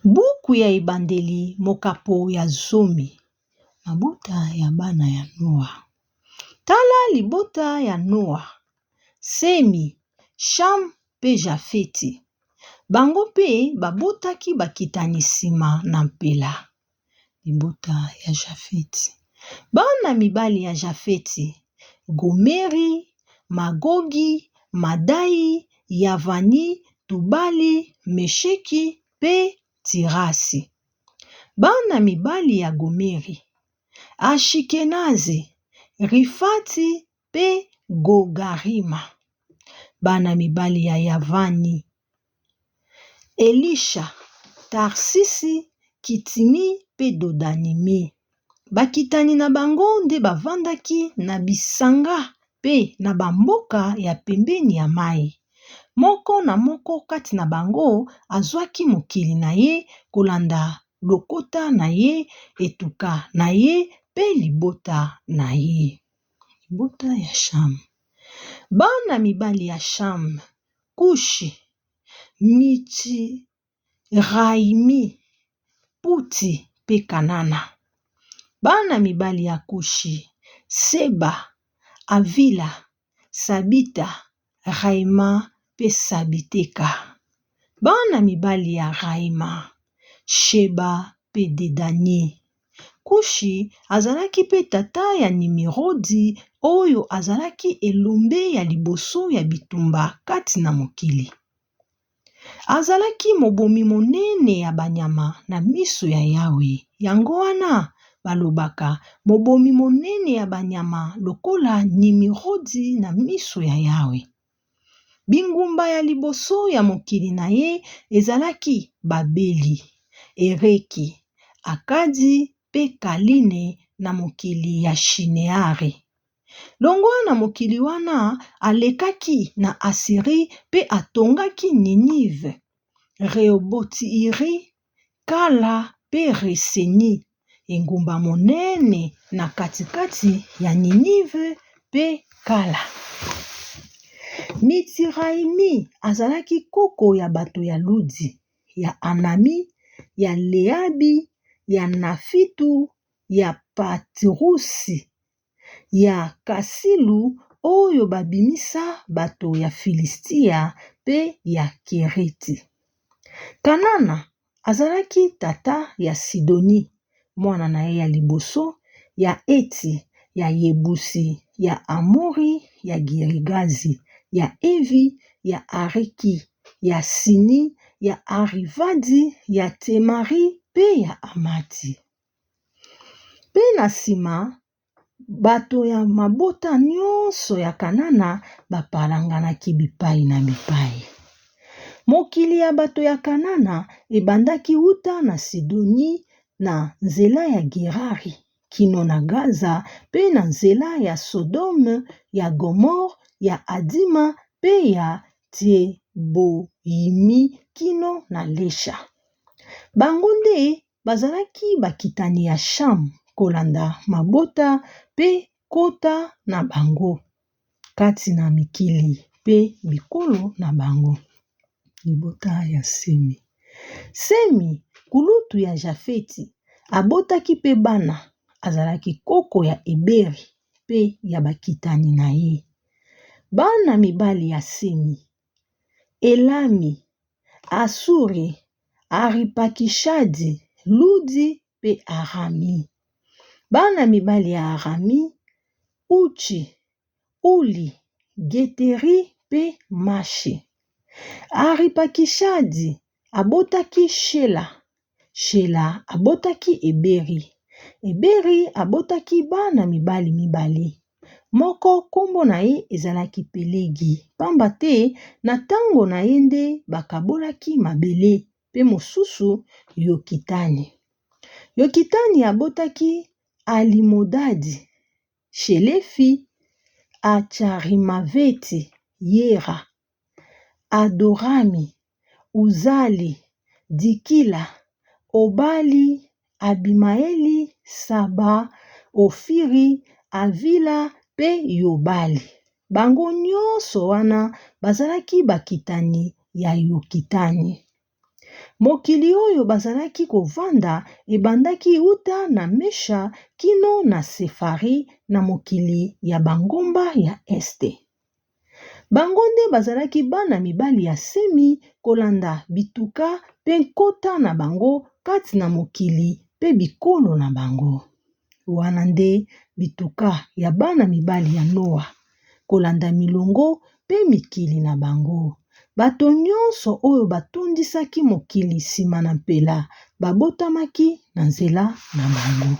Buku ya ebandeli mokapo ya zomi. Mabota ya bana ya Noa. Tala libota ya Noa. Semi, Sham pe Jafeti. Bango pe babotaki bakitani nsima na mpela. Libota ya Jafeti. Bana mibali ya Jafeti. Gomeri, Magogi, Madai, Yavani, Tubali, Mesheki pe Tirasi. Bana mibali ya Gomeri. Ashikenazi, Rifati pe Gogarima. Bana mibali ya Yavani. Elisha, Tarsisi, Kitimi pe Dodanimi. Bakitani na bango nde bavandaki na bisanga pe na bamboka ya pembeni ya mai. Moko na moko kati na bango azwaki mokili na ye kolanda lokota na ye, etuka na ye pe libota na ye. Libota ya Sham. Bana mibali ya Sham. Kushi, Michi, Raimi, Puti pe Kanana. Bana mibali ya Kushi. Seba, Avila, Sabita, Raima pe Sabiteka. Bana mibali ya Raima. Sheba pe Dedani. Kushi azalaki pe tata ya Nimirodi oyo azalaki elombe ya liboso ya bitumba kati na mokili. Azalaki mobomi monene ya banyama na miso ya Yawe. Yango wana balobaka mobomi monene ya banyama lokola Nimirodi na miso ya Yawe. Bingumba ya liboso ya mokili na ye ezalaki Babeli, Ereki, Akadi pe Kaline na mokili ya Shineari. Longwa na mokili wana alekaki na Asiri pe atongaki Ninive, Reoboti-iri, Kala pe Reseni, engumba monene na katikati ya Ninive pe Kala. Mitiraimi azalaki koko ya bato ya Ludi, ya Anami, ya Leabi, ya Nafitu, ya Patirusi, ya Kasilu oyo babimisa bato ya Filistia pe ya Kereti. Kanana azalaki tata ya Sidoni, mwana na ye ya liboso, ya Eti, ya Yebusi, ya Amori, ya Girigazi, ya Evi, ya Ariki, ya Sini, ya Arivadi, ya Temari pe ya Amati. Pe na nsima bato ya mabota nyonso ya Kanana bapalanganaki bipai na bipai. Mokili ya bato ya Kanana ebandaki wuta na Sidoni na nzela ya Gerari kino na Gaza pe na nzela ya Sodome, ya Gomor, ya Adima pe ya Tieboyimi kino na Lesha. Bango nde bazalaki bakitani ya Sham kolanda mabota pe kota na bango kati na mikili pe bikolo na bango. Libota ya Semi. Semi, kulutu ya Jafeti, abotaki pe bana, azalaki koko ya Eberi pe ya bakitani na ye. Bana mibali ya Semi. Elami, Asuri, Aripakishadi, Ludi pe Arami. Bana mibali ya Arami. Uchi, Uli, Geteri pe Mashi. Aripakishadi abotaki Shela. Shela abotaki Eberi. Eberi abotaki bana mibali mibali. Moko kombo na ye ezalaki Pelegi. Pamba te na tango na ye nde bakabolaki mabele pe mosusu Yokitani. Yokitani abotaki Alimodadi, Shelefi, Acharimaveti, Yera, Adorami, Uzali, Dikila, Obali, Abimaeli, Saba, Ofiri, Avila pe Yobali. Bango nyonso wana bazalaki bakitani ya Yokitani. Mokili oyo bazalaki kovanda ebandaki uta na Mesha kino na Sefari na mokili ya bangomba ya este. Bango nde bazalaki bana mibali ya Semi kolanda bituka mpe nkota na bango kati na mokili mpe bikolo na bango. Wana nde bituka ya bana mibali ya Noa kolanda milongo mpe mikili na bango. Bato nyonso oyo batondisaki mokili nsima na mpela babotamaki na nzela na bango.